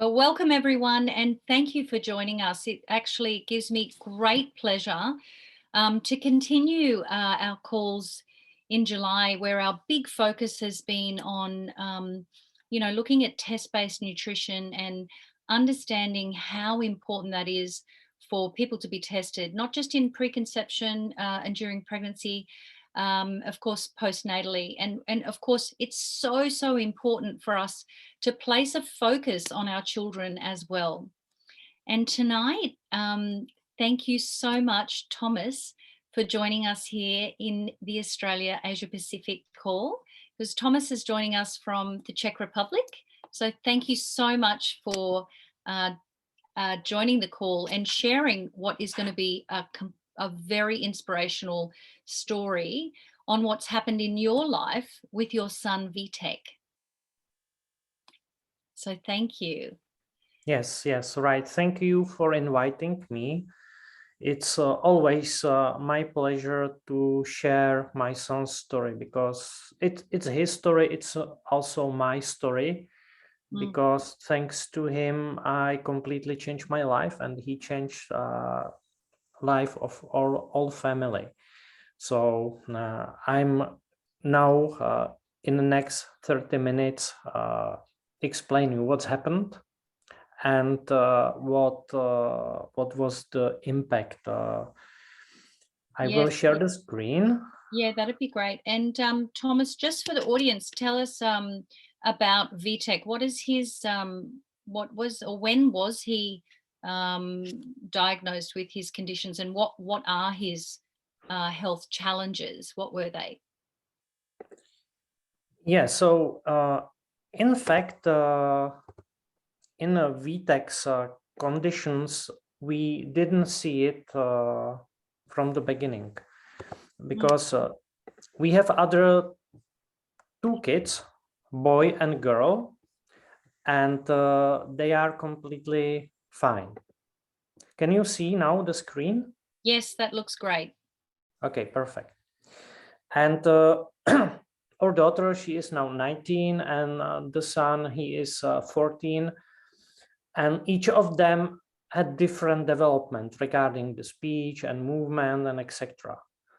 Well, welcome everyone, and thank you for joining us. It actually gives me great pleasure to continue our calls in July, where our big focus has been on, looking at test-based nutrition and understanding how important that is for people to be tested, not just in preconception and during pregnancy, of course, postnatally. And of course, it's so important for us to place a focus on our children as well. And tonight, thank you so much, Thomas, for joining us here in the Australia Asia Pacific call, because Thomas is joining us from the Czech Republic. So thank you so much for joining the call and sharing what is going to be a very inspirational story on what's happened in your life with your son, Vitek. So thank you. Yes, right. Thank you for inviting me. It's always my pleasure to share my son's story, because it's his story. It's also my story, because thanks to him, I completely changed my life, and he changed life of our whole family. So I'm now in the next 30 minutes explaining what's happened and what was the impact. I will share the screen. Yeah, that'd be great. And Thomas, just for the audience, tell us about Vitek. What is his, when was he diagnosed with his conditions, and what are his health challenges? What were they? Yeah, so in fact, in Vitek's conditions, we didn't see it from the beginning, because we have other two kids, boy and girl, and they are completely fine. Can you see now the screen? Yes, that looks great. Okay, perfect. And our daughter, she is now 19, and the son, he is 14. And each of them had different development regarding the speech and movement and etc.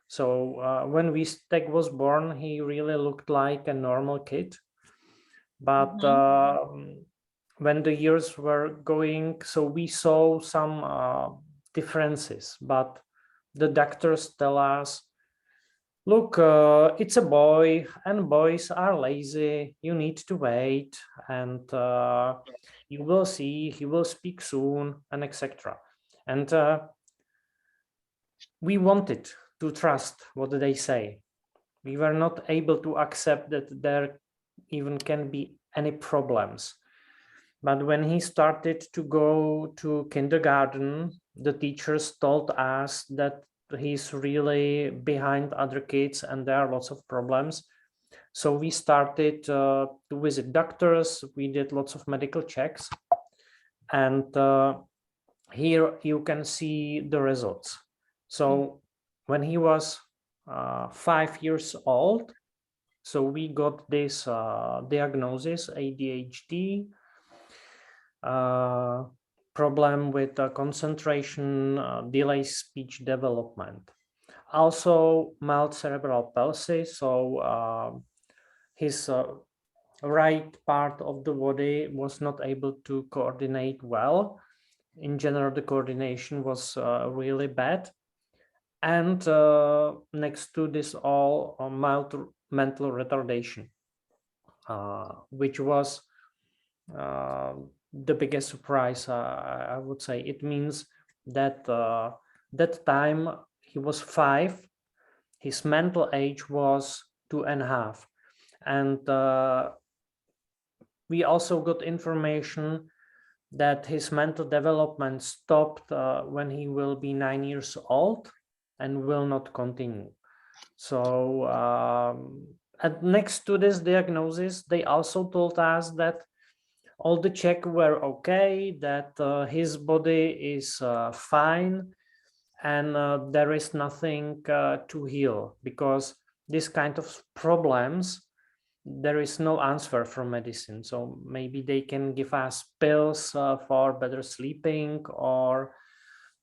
So when Vitek was born, he really looked like a normal kid. But when the years were going, so we saw some differences. But the doctors tell us, look, it's a boy, and boys are lazy. You need to wait, and you will see, he will speak soon, and etc. And we wanted to trust what they say. We were not able to accept that there even can be any problems. But when he started to go to kindergarten, the teachers told us that he's really behind other kids and there are lots of problems. So we started to visit doctors. We did lots of medical checks. And here you can see the results. So when he was 5 years old, so we got this diagnosis, ADHD, problem with concentration, delay speech development. Also mild cerebral palsy, so his right part of the body was not able to coordinate well. In general, the coordination was really bad. And next to this all, mild mental retardation, which was the biggest surprise, I would say. It means that that time he was 5, his mental age was 2.5, and we also got information that his mental development stopped when he will be 9 years old and will not continue. So and next to this diagnosis, they also told us that all the checks were okay, that his body is fine, and there is nothing to heal, because this kind of problems there is no answer from medicine. So maybe they can give us pills for better sleeping or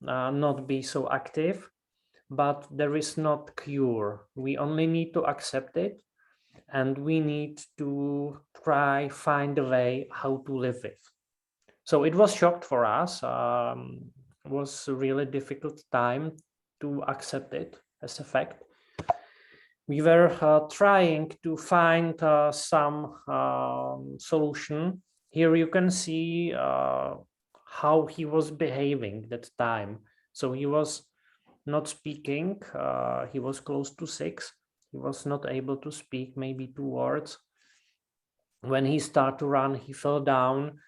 not be so active, but there is not cure. We only need to accept it, and we need to find a way how to live with. So it was shocked for us. It was a really difficult time to accept it as a fact. We were trying to find some solution. Here you can see how he was behaving that time. So he was not speaking. He was close to 6. He was not able to speak maybe 2 words. When he started to run, he fell down,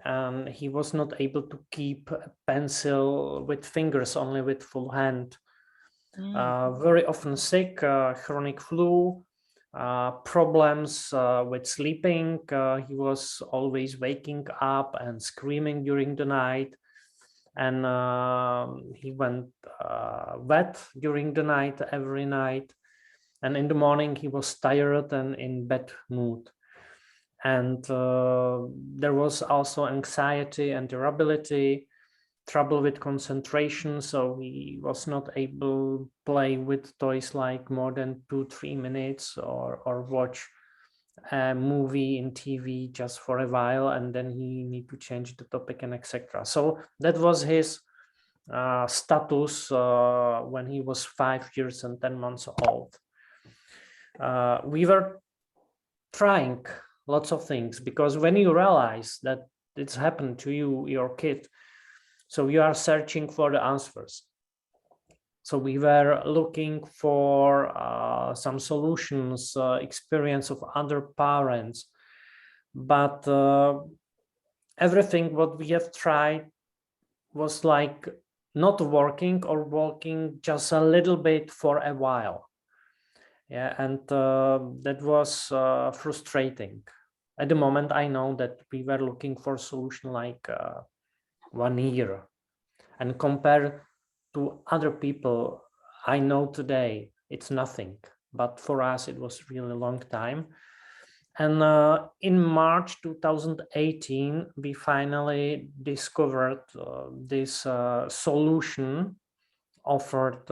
and he was not able to keep a pencil with fingers, only with full hand. Very often sick, chronic flu, problems with sleeping. He was always waking up and screaming during the night, and he went wet during the night, every night. And in the morning, he was tired and in bad mood. And there was also anxiety and irritability, trouble with concentration, so he was not able to play with toys like more than 2-3 minutes, or watch a movie in TV just for a while, and then he need to change the topic and etc. So that was his status when he was 5 years and 10 months old. We were trying lots of things, because when you realize that it's happened to you, your kid, so you are searching for the answers. So we were looking for some solutions, experience of other parents, but everything what we have tried was like not working, or working just a little bit for a while. Yeah, and that was frustrating. At the moment, I know that we were looking for a solution like 1 year, and compared to other people I know today, it's nothing, but for us it was really a long time. And in March 2018, we finally discovered this solution offered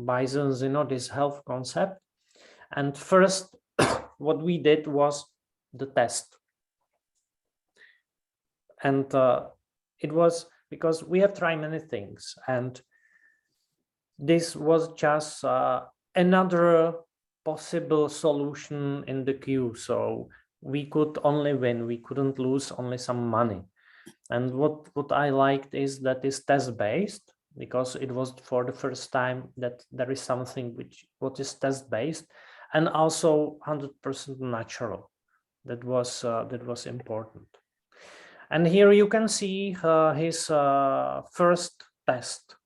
by Zeno, this health concept. And first, what we did was the test. And it was because we have tried many things, and this was just another possible solution in the queue. So we could only win, we couldn't lose only some money. And what I liked is that it's test-based, because it was for the first time that there is something what is test-based, and also 100% natural. That was important. And here you can see his first test.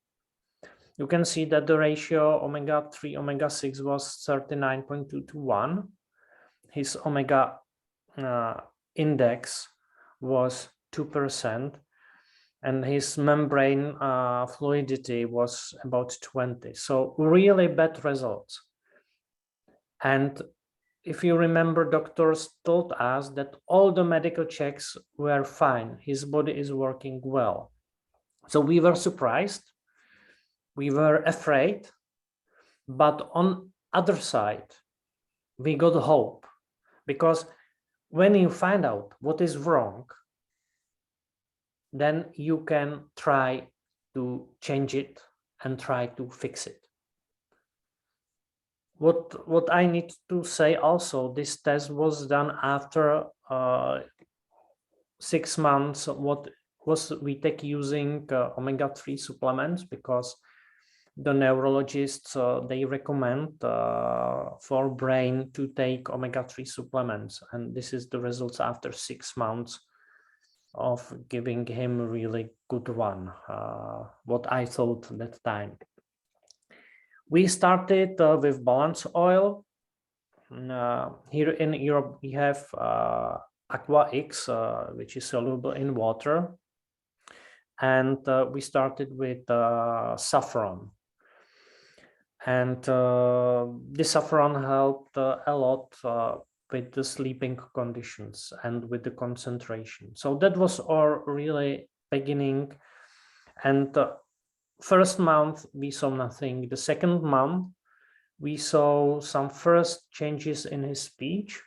You can see that the ratio omega-3, omega-6 was 39.2 to 1. His omega index was 2%, and his membrane fluidity was about 20. So really bad results. And if you remember, doctors told us that all the medical checks were fine. His body is working well. So we were surprised. We were afraid. But on other side, we got hope. Because when you find out what is wrong, then you can try to change it and try to fix it. What I need to say also, this test was done after 6 months. What was Vitek using omega-3 supplements, because the neurologists they recommend for brain to take omega-3 supplements, and this is the results after 6 months of giving him a really good one, what I thought that time. We started with balance oil. Here in Europe, we have Aqua X, which is soluble in water. And we started with saffron. And this saffron helped a lot with the sleeping conditions and with the concentration. So that was our really beginning. And the first month we saw nothing. The second month we saw some first changes in his speech,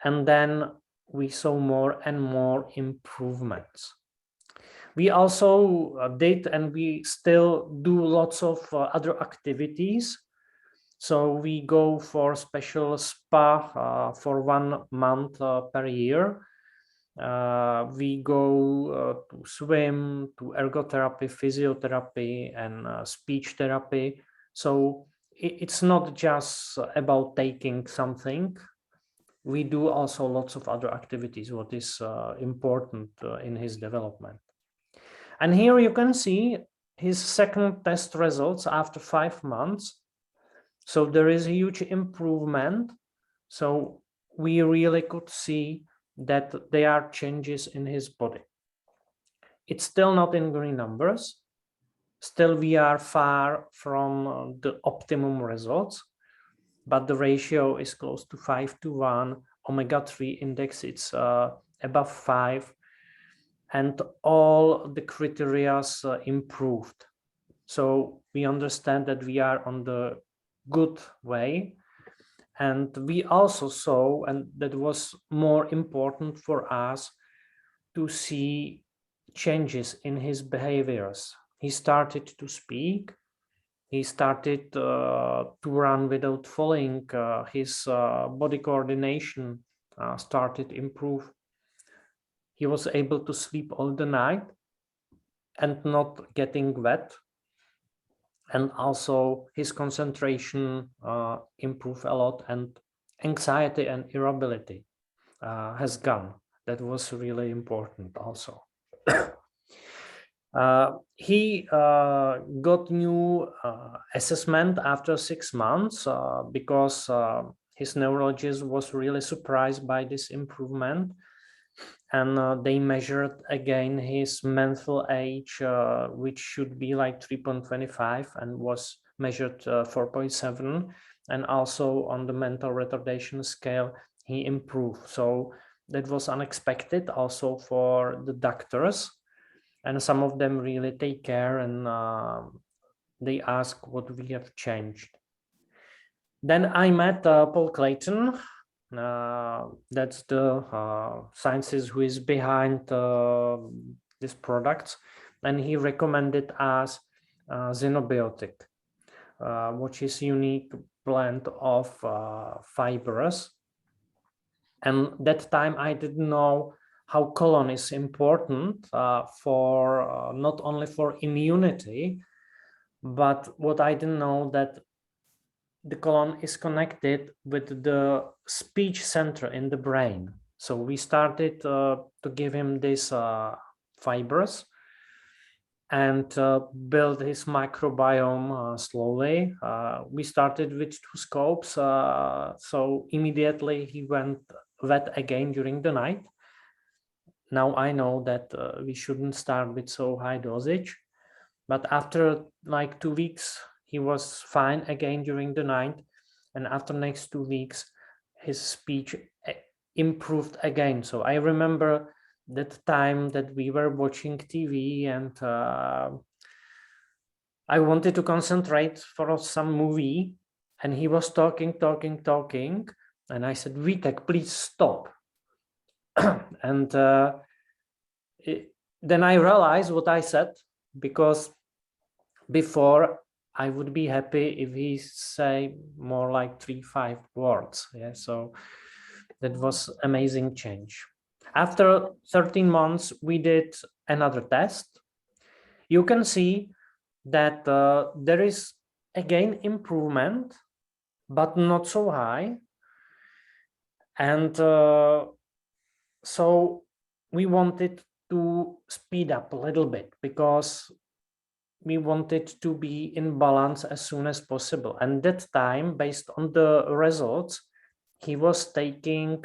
and then we saw more and more improvements. We also did, and we still do, lots of other activities. So we go for special spa for 1 month per year. We go to swim, to ergotherapy, physiotherapy, and speech therapy. So it's not just about taking something. We do also lots of other activities, what is important in his development. And here you can see his second test results after 5 months. So there is a huge improvement. So we really could see that there are changes in his body. It's still not in green numbers. Still, we are far from the optimum results, but the ratio is close to 5:1. Omega-3 index, it's above 5. And all the criteria improved. So we understand that we are on the good way. And we also saw, and that was more important for us, to see changes in his behaviors. He started to speak. He started to run without falling. His body coordination started to improve. He was able to sleep all the night and not getting wet. And also his concentration improved a lot, and anxiety and irritability has gone. That was really important also. He got new assessment after 6 months because his neurologist was really surprised by this improvement. And they measured again his mental age, which should be like 3.25, and was measured 4.7. And also on the mental retardation scale, he improved. So that was unexpected also for the doctors. And some of them really take care, and they ask what we have changed. Then I met Paul Clayton. That's the scientist who is behind this product, and he recommended us Xenobiotic, which is unique blend of fibers. And that time I didn't know how colon is important for not only for immunity, but what I didn't know, that the colon is connected with the speech center in the brain. So we started to give him these fibers and build his microbiome slowly. We started with 2 scopes. So immediately he went wet again during the night. Now I know that we shouldn't start with so high dosage, but after like 2 weeks, he was fine again during the night. And after next 2 weeks, his speech improved again. So I remember that time that we were watching TV, and I wanted to concentrate for some movie, and he was talking. And I said, Vitek, please stop. And then I realized what I said, because before I would be happy if he say more like 3-5 words. Yeah, so that was amazing change. After 13 months, we did another test. You can see that there is again improvement, but not so high. And so we wanted to speed up a little bit, because we wanted to be in balance as soon as possible. And that time, based on the results, he was taking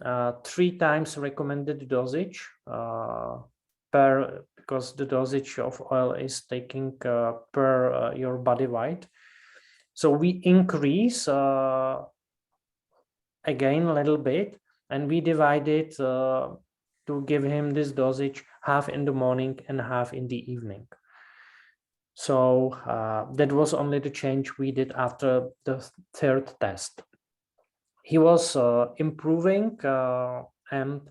3 times recommended dosage because the dosage of oil is taking per your body weight. So we increase again a little bit, and we divided to give him this dosage half in the morning and half in the evening. So that was only the change we did after the third test. He was improving, and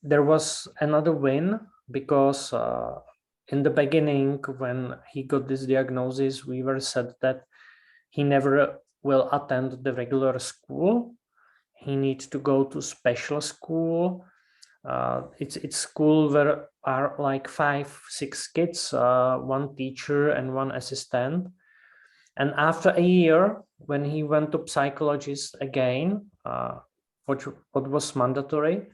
there was another win, because in the beginning, when he got this diagnosis, we were said that he never will attend the regular school. He needs to go to special school. It's school where are like 5-6 kids, one teacher and one assistant. And after a year, when he went to psychologist again, what was mandatory,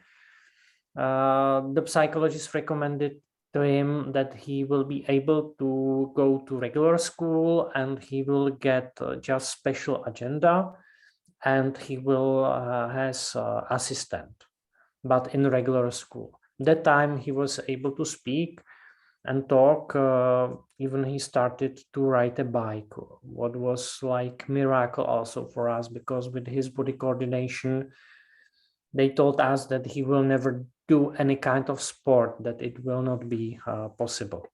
the psychologist recommended to him that he will be able to go to regular school, and he will get just special agenda, and he will has assistant, but in regular school. That time he was able to speak and talk. Even he started to ride a bike, what was like miracle also for us, because with his body coordination, they told us that he will never do any kind of sport, that it will not be possible.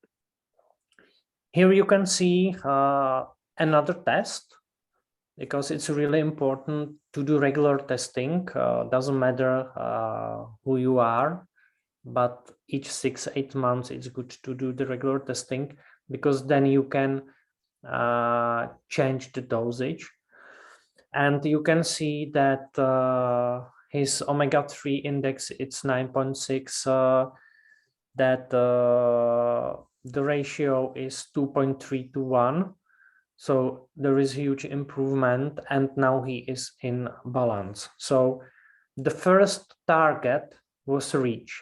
Here you can see another test, because it's really important to do regular testing. Doesn't matter who you are, but each 6-8 months it's good to do the regular testing, because then you can change the dosage. And you can see that his omega-3 index, it's 9.6, that the ratio is 2.3 to 1. So there is huge improvement, and now he is in balance. So the first target was reached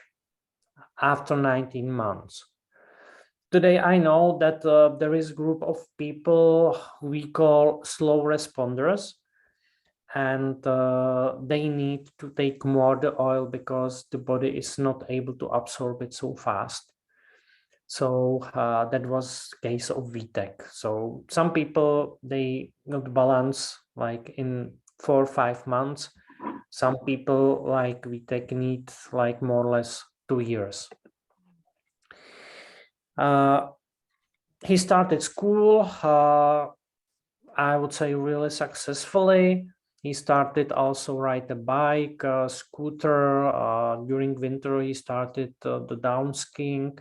after 19 months. Today, I know that there is a group of people we call slow responders, and they need to take more the oil, because the body is not able to absorb it so fast. So that was case of Vitek. So some people, they not balance like in 4 or 5 months. Some people like Vitek need like more or less 2 years. He started school, I would say really successfully. He started also ride a bike, scooter. During winter, he started the down skiing.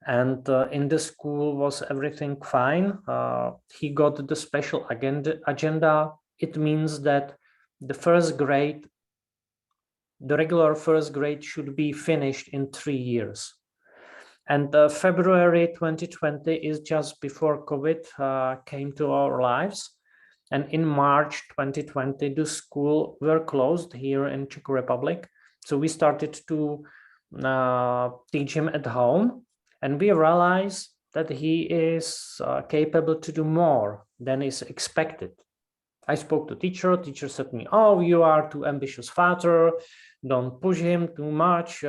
And in the school was everything fine. He got the special agenda. It means that the first grade, the regular first grade, should be finished in 3 years. And February 2020 is just before COVID came to our lives. And in March 2020, the school were closed here in Czech Republic. So we started to teach him at home. And we realized that he is capable to do more than is expected. I spoke to teacher said to me, "Oh, you are too ambitious father, don't push him too much,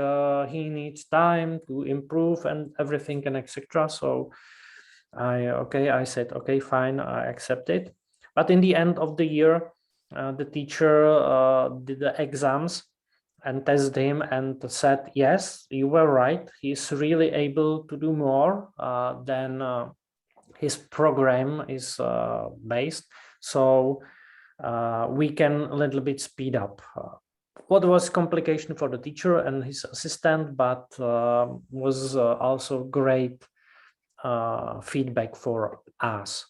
he needs time to improve and everything and etc." So I said, okay, fine, I accept it. But in the end of the year, the teacher did the exams and tested him and said, yes, you were right, he's really able to do more than his program is based. So we can a little bit speed up. What was complication for the teacher and his assistant, but was also great feedback for us.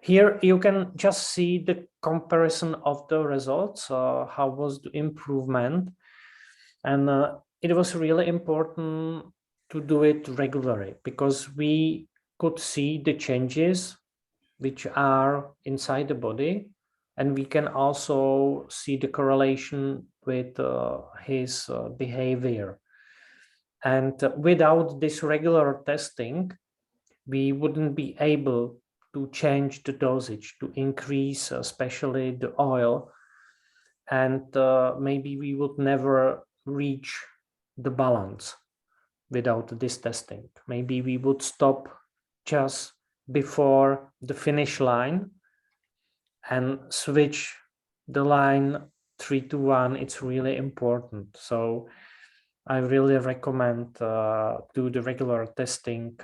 Here you can just see the comparison of the results, how was the improvement. And it was really important to do it regularly, because we could see the changes which are inside the body, and we can also see the correlation with his behavior. And without this regular testing, we wouldn't be able to change the dosage, to increase especially the oil, and maybe we would never reach the balance without this testing. Maybe we would stop just before the finish line and switch the line 3-1, it's really important. So I really recommend do the regular testing.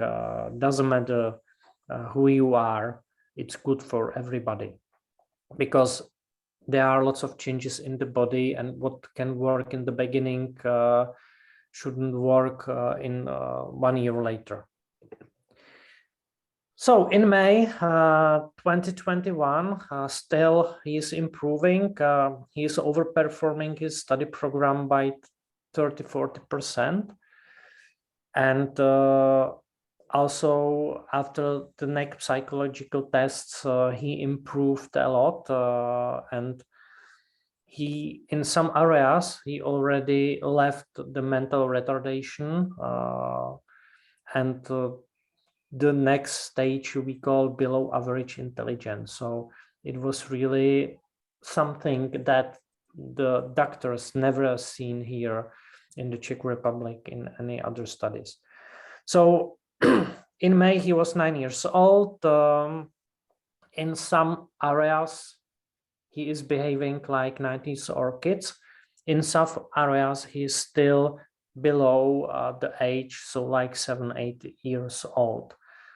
Doesn't matter who you are, it's good for everybody, because there are lots of changes in the body, and what can work in the beginning shouldn't work in 1 year later. So in May 2021, still he is improving. He is overperforming his study program by 30-40%. And also after the next psychological tests, he improved a lot. And he, in some areas, he already left the mental retardation. And the next stage we call below average intelligence. So it was really something that the doctors never seen here in the Czech Republic in any other studies. So in May, he was 9 years old. In some areas, he is behaving like 90s or kids. In some areas, he's still below the age, so like 7-8 years old.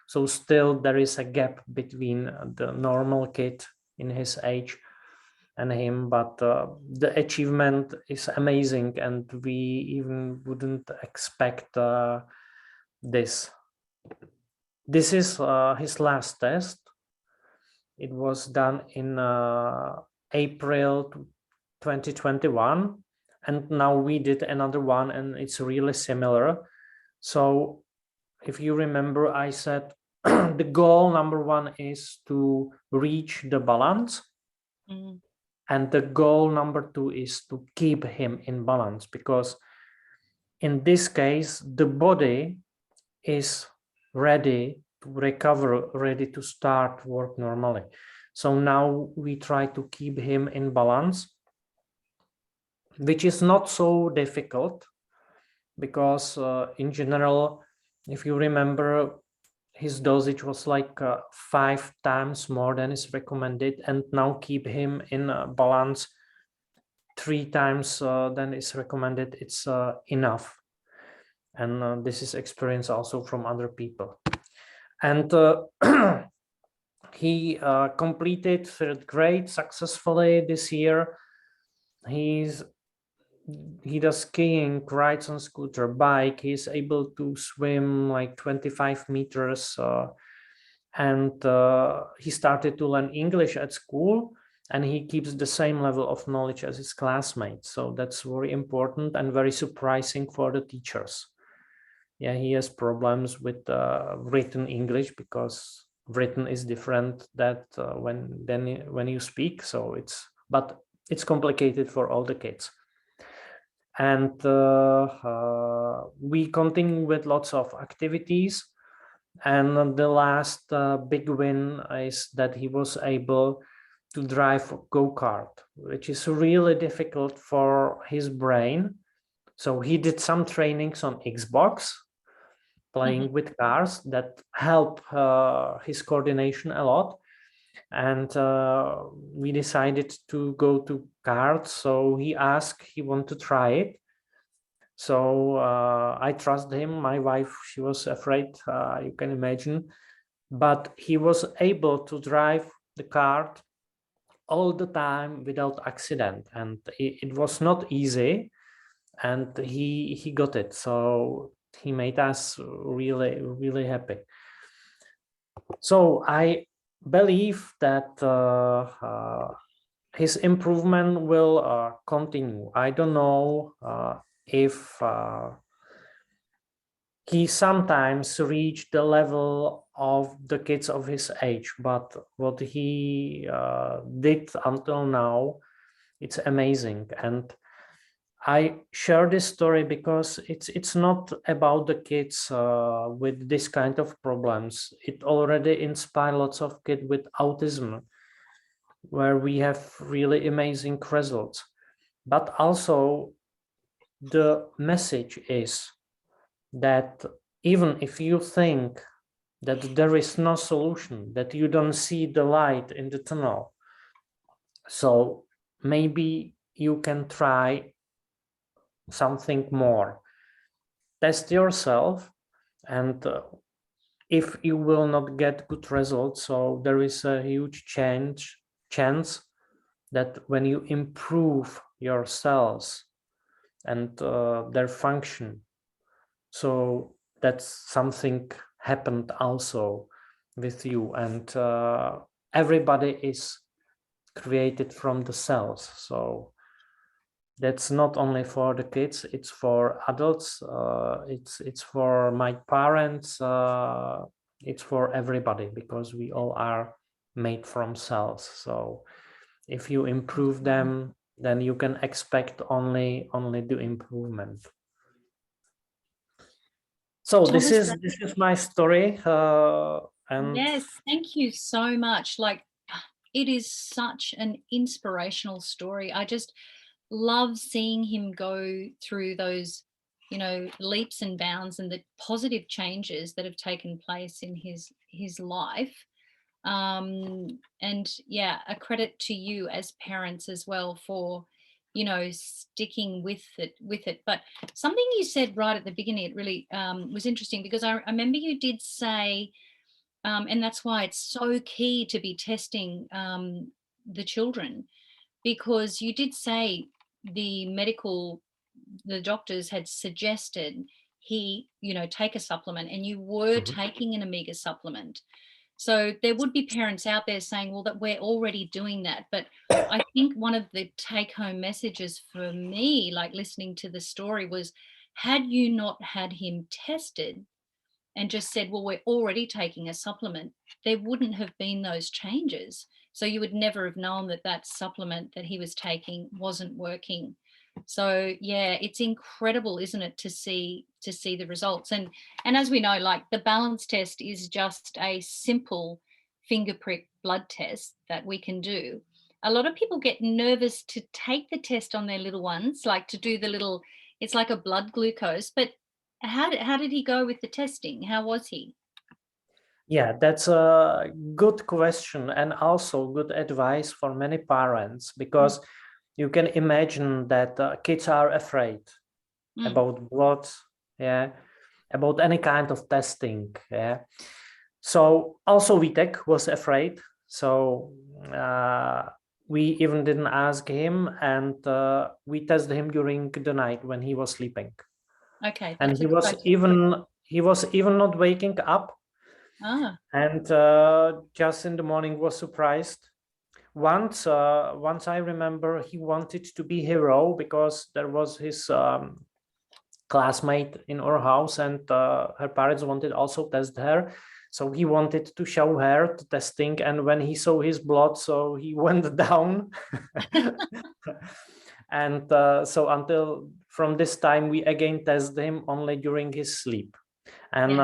So still there is a gap between the normal kid in his age and him, but the achievement is amazing, and we even wouldn't expect this. This is his last test. It was done in April 2021, and now we did another one, and it's really similar. So if you remember, I said the goal number 1 is to reach the balance. And the goal number 2 is to keep him in balance, because in this case, the body is ready to recover, ready to start work normally. So now we try to keep him in balance, which is not so difficult, because in general, if you remember, his dosage was like 5 times more than is recommended, and now keep him in balance 3 times than is recommended. It's enough. And this is experience also from other people. And he completed 3rd grade successfully this year. He does skiing, rides on scooter, bike. He's able to swim like 25 meters. And he started to learn English at school, and he keeps the same level of knowledge as his classmates. So that's very important and very surprising for the teachers. Yeah, he has problems with written English, because written is different that when you speak. So it's complicated for all the kids. And we continue with lots of activities. And the last big win is that he was able to drive go-kart, which is really difficult for his brain. So he did some trainings on Xbox, playing with cars, that help his coordination a lot. And we decided to go to karts. So he asked, he wanted to try it. So I trust him. My wife, she was afraid, you can imagine. But he was able to drive the kart all the time without accident. And it was not easy. And he got it. So he made us really, really happy. So I believe that his improvement will continue. I don't know if he sometimes reached the level of the kids of his age, but what he did until now, it's amazing. And I share this story because it's not about the kids with this kind of problems. It already inspired lots of kids with autism, where we have really amazing results. But also the message is that even if you think that there is no solution, that you don't see the light in the tunnel, so maybe you can try something more. Test yourself, and if you will not get good results, so there is a huge chance that when you improve your cells and their function, so that's something happened also with you. And everybody is created from the cells, so that's not only for the kids, it's for adults, it's for my parents, it's for everybody, because we all are made from cells. So if you improve them, then you can expect only the improvement. So this is my story, and yes, thank you so much. Like, it is such an inspirational story. I just love seeing him go through those, leaps and bounds and the positive changes that have taken place in his life. And yeah, a credit to you as parents as well for, sticking with it. But something you said right at the beginning, it really was interesting, because I remember you did say, and that's why it's so key to be testing the children, because you did say the doctors had suggested he, take a supplement, and you were taking an omega supplement. So there would be parents out there saying, well, that we're already doing that. But I think one of the take home messages for me, like listening to the story, was, had you not had him tested and just said, well, we're already taking a supplement, there wouldn't have been those changes. So you would never have known that that supplement that he was taking wasn't working. So yeah, it's incredible, isn't it, to see the results. And as we know, like, the balance test is just a simple finger prick blood test that we can do. A lot of people get nervous to take the test on their little ones, like to do the little, it's like a blood glucose. But how did he go with the testing? How was he? yeah, that's a good question, and also good advice for many parents, because you can imagine that kids are afraid about blood, yeah, about any kind of testing, yeah. So also Vitek was afraid, so we even didn't ask him, and we tested him during the night when he was sleeping. Okay, And that's he was even not waking up. And just in the morning was surprised. Once I remember, he wanted to be hero, because there was his classmate in our house, and her parents wanted also test her. So he wanted to show her the testing, and when he saw his blood, so he went down. And so until from this time, we again test him only during his sleep. And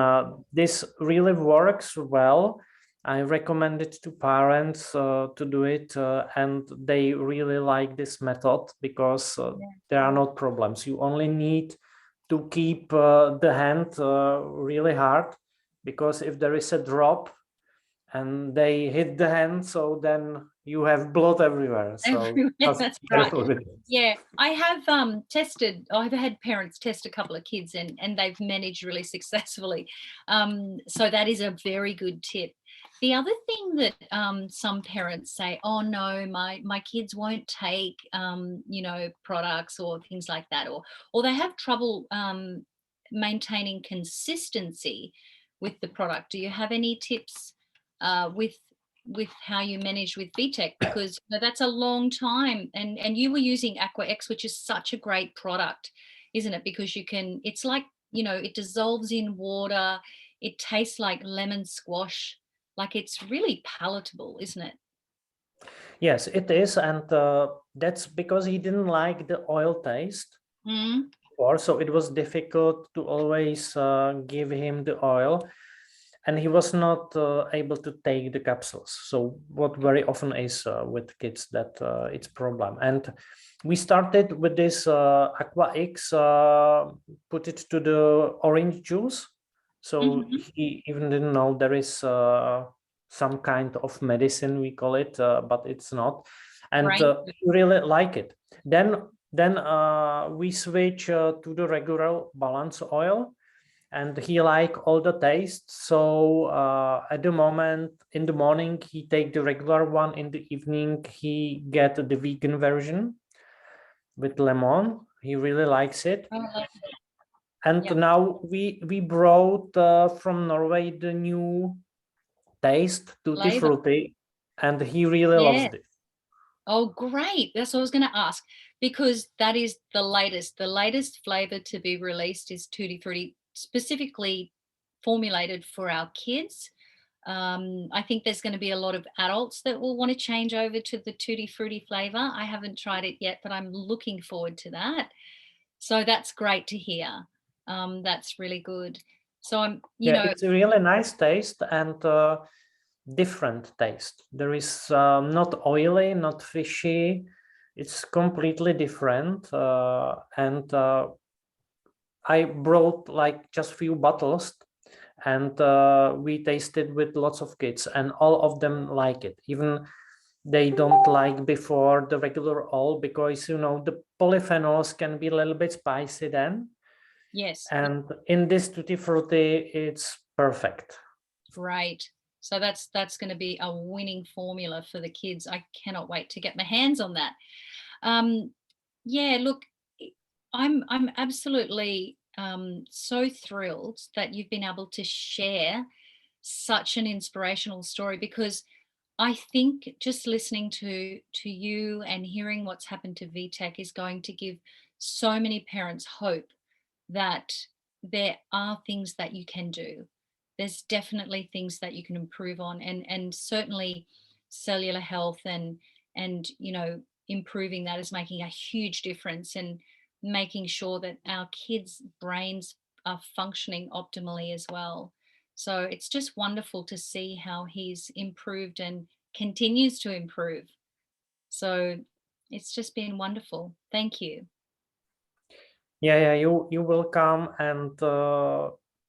this really works well. I recommend it to parents to do it, and they really like this method, because there are no problems. You only need to keep the hand really hard, because if there is a drop and they hit the hand, so then you have blood everywhere. So that's right. Yeah, I have I've had parents test a couple of kids, and they've managed really successfully. So that is a very good tip. The other thing that some parents say, oh no, my kids won't take products or things like that, or they have trouble maintaining consistency with the product. Do you have any tips with how you manage with Vitek? Because that's a long time, and you were using Aqua X, which is such a great product, isn't it? Because it's like, it dissolves in water, it tastes like lemon squash, like, it's really palatable, isn't it? Yes, it is, and that's because he didn't like the oil taste. So it was difficult to always give him the oil, and he was not able to take the capsules. So what very often is with kids, that it's a problem. And we started with this Aqua X, put it to the orange juice. So he even didn't know there is some kind of medicine, we call it, but it's not. and Right. he really like it. Then we switch to the regular balance oil, and he like all the tastes. So at the moment, in the morning, he take the regular one. In the evening, he get the vegan version with lemon. He really likes it. Oh, And yeah. now we brought from Norway the new taste, tutti Flavor. frutti, and he really loves Yeah. it. Oh, great. That's what I was going to ask, because that is the latest flavor to be released is Tutti Frutti, specifically formulated for our kids. I think there's going to be a lot of adults that will want to change over to the Tutti Frutti flavor. I haven't tried it yet, but I'm looking forward to that. So that's great to hear. That's really good. So I'm, Yeah, it's a really nice taste and different taste. There is not oily, not fishy. It's completely different. And I brought like just few bottles, and we tasted with lots of kids, and all of them like it. Even they don't like before the regular oil, because the polyphenols can be a little bit spicy then. yes. And in this tutti frutti, it's perfect. Great. So that's going to be a winning formula for the kids. I cannot wait to get my hands on that. Yeah, look, I'm absolutely so thrilled that you've been able to share such an inspirational story, because I think just listening to you and hearing what's happened to Vitek is going to give so many parents hope that there are things that you can do. There's definitely things that you can improve on, and certainly cellular health and improving that is making a huge difference, and making sure that our kids' brains are functioning optimally as well. So it's just wonderful to see how he's improved and continues to improve. So it's just been wonderful. Thank you. Yeah, you will come, and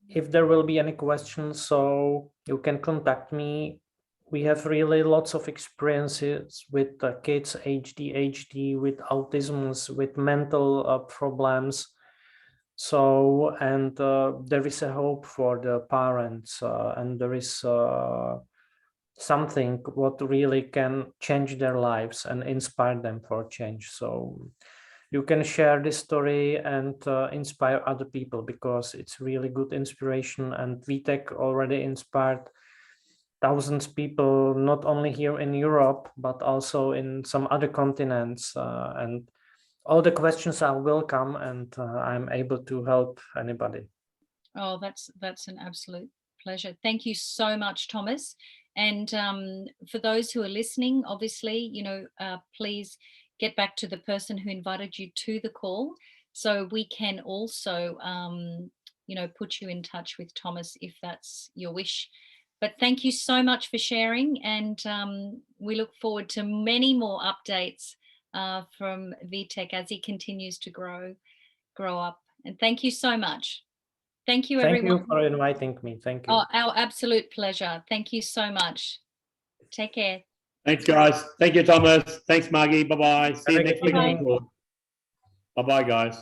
if there will be any questions, so you can contact me. We have really lots of experiences with kids ADHD, with autisms, with mental problems. So, and there is a hope for the parents, and there is something what really can change their lives and inspire them for change. So you can share this story and inspire other people, because it's really good inspiration, and Vitek already inspired thousands of people, not only here in Europe, but also in some other continents. And all the questions are welcome, and I'm able to help anybody. Oh, that's an absolute pleasure. Thank you so much, Thomas. And for those who are listening, obviously, please get back to the person who invited you to the call, so we can also, put you in touch with Thomas if that's your wish. But thank you so much for sharing, and we look forward to many more updates from Vitek as he continues to grow up. And thank you so much. Thank you, Thank everyone. you for inviting me. Thank you. Oh, our absolute pleasure. Thank you so much. Take care. Thanks, guys. Thank you, Thomas. Thanks, Margie. Bye-bye. See you next week on the Evening. call. Bye-bye, guys.